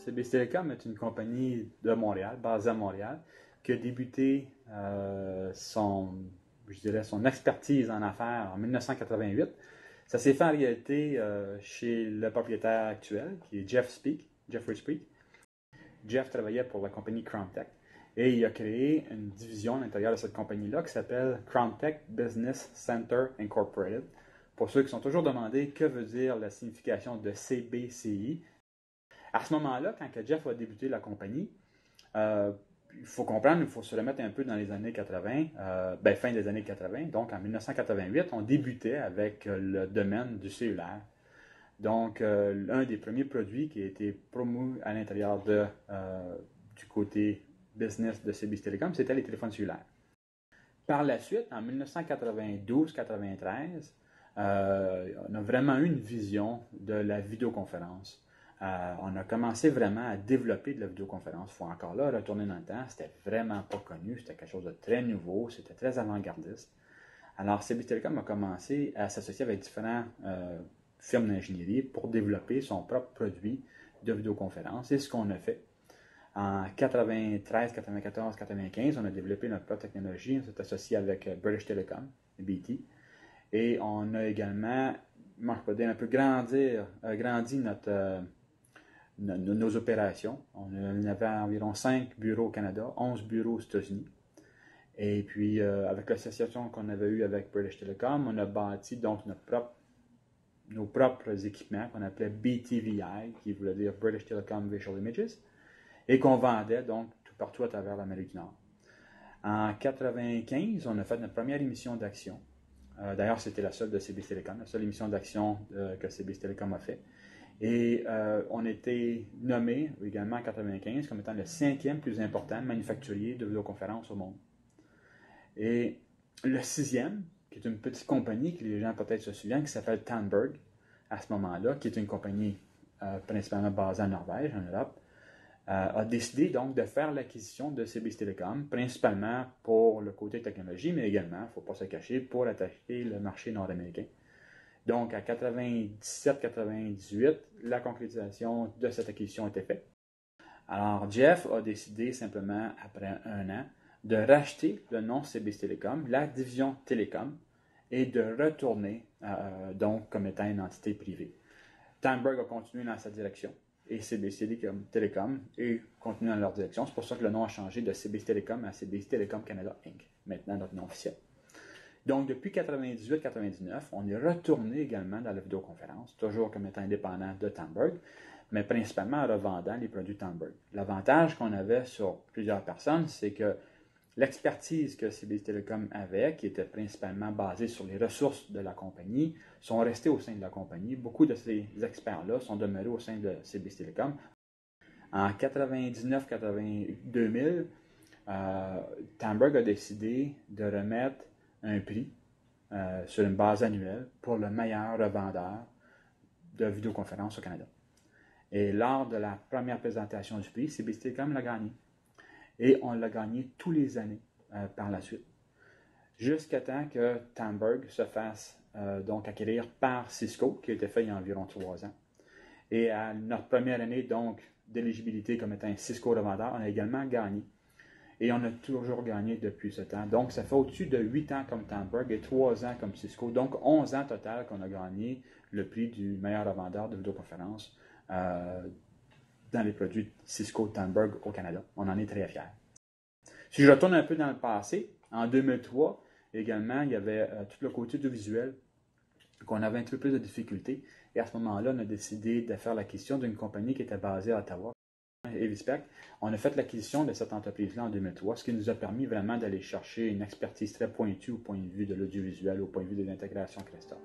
CBC Télécom est une compagnie de Montréal, basée à Montréal, qui a débuté son expertise en affaires en 1988. Ça s'est fait en réalité chez le propriétaire actuel, qui est Jeffrey Speak. Jeff travaillait pour la compagnie Crown Tech et il a créé une division à l'intérieur de cette compagnie-là qui s'appelle Crown Tech Business Center Incorporated. Pour ceux qui sont toujours demandés que veut dire la signification de CBCI, à ce moment-là, quand Jeff a débuté la compagnie, il faut comprendre, il faut se remettre un peu dans les années 80, fin des années 80. Donc, en 1988, on débutait avec le domaine du cellulaire. Donc, l'un des premiers produits qui a été promu à l'intérieur du côté business de CBC Telecom, c'était les téléphones cellulaires. Par la suite, en 1992-93, on a vraiment eu une vision de la vidéoconférence. On a commencé vraiment à développer de la vidéoconférence. Il faut encore là retourner dans le temps. C'était vraiment pas connu. C'était quelque chose de très nouveau. C'était très avant-gardiste. Alors, CBC Telecom a commencé à s'associer avec différentes firmes d'ingénierie pour développer son propre produit de vidéoconférence. C'est ce qu'on a fait. En 93, 94, 95, on a développé notre propre technologie. On s'est associé avec British Telecom, BT. Et on a également, moi je peux dire, un peu grandi nos opérations. On avait environ 5 bureaux au Canada, 11 bureaux aux États-Unis. Et puis, avec l'association qu'on avait eue avec British Telecom, on a bâti donc nos propres équipements qu'on appelait BTVI, qui voulait dire British Telecom Visual Images, et qu'on vendait donc tout partout à travers l'Amérique du Nord. En 1995, on a fait notre première émission d'action. D'ailleurs, c'était la seule de CBC Telecom, la seule émission d'action que CBC Telecom a fait. Et on a été nommé également en 1995 comme étant le 5e plus important manufacturier de vidéoconférence au monde. Et le 6e, qui est une petite compagnie que les gens peut-être se souviennent, qui s'appelle Tandberg, à ce moment-là, qui est une compagnie principalement basée en Norvège, en Europe, a décidé donc de faire l'acquisition de CBC Telecom, principalement pour le côté technologie, mais également, il ne faut pas se cacher, pour attaquer le marché nord-américain. Donc, à 97-98, la concrétisation de cette acquisition était faite. Alors, Jeff a décidé simplement, après un an, de racheter le nom CBC Telecom, la division Télécom, et de retourner donc comme étant une entité privée. Tandberg a continué dans sa direction et CBC Telecom a continué dans leur direction. C'est pour ça que le nom a changé de CBC Telecom à CBC Telecom Canada Inc., maintenant notre nom officiel. Donc, depuis 98-99, on est retourné également dans la vidéoconférence, toujours comme étant indépendant de Tandberg, mais principalement en revendant les produits Tandberg. L'avantage qu'on avait sur plusieurs personnes, c'est que l'expertise que CBC Telecom avait, qui était principalement basée sur les ressources de la compagnie, sont restés au sein de la compagnie. Beaucoup de ces experts-là sont demeurés au sein de CBC Telecom. En 99-2000, Tandberg a décidé de remettre un prix sur une base annuelle pour le meilleur revendeur de vidéoconférence au Canada. Et lors de la première présentation du prix, CBC Telecom l'a gagné. Et on l'a gagné tous les années par la suite. Jusqu'à temps que Tandberg se fasse donc acquérir par Cisco, qui a été fait il y a environ 3 ans. Et à notre première année donc d'éligibilité comme étant un Cisco revendeur, on a également gagné. Et on a toujours gagné depuis ce temps. Donc, ça fait au-dessus de 8 ans comme Tandberg et 3 ans comme Cisco. Donc, 11 ans total qu'on a gagné le prix du meilleur revendeur de vidéoconférence dans les produits Cisco Tandberg au Canada. On en est très fiers. Si je retourne un peu dans le passé, en 2003, également, il y avait tout le côté du visuel qu'on avait un peu plus de difficultés. Et à ce moment-là, on a décidé de faire l'acquisition d'une compagnie qui était basée à Ottawa, Evispec. On a fait l'acquisition de cette entreprise-là en 2003, ce qui nous a permis vraiment d'aller chercher une expertise très pointue au point de vue de l'audiovisuel, au point de vue de l'intégration Cresta.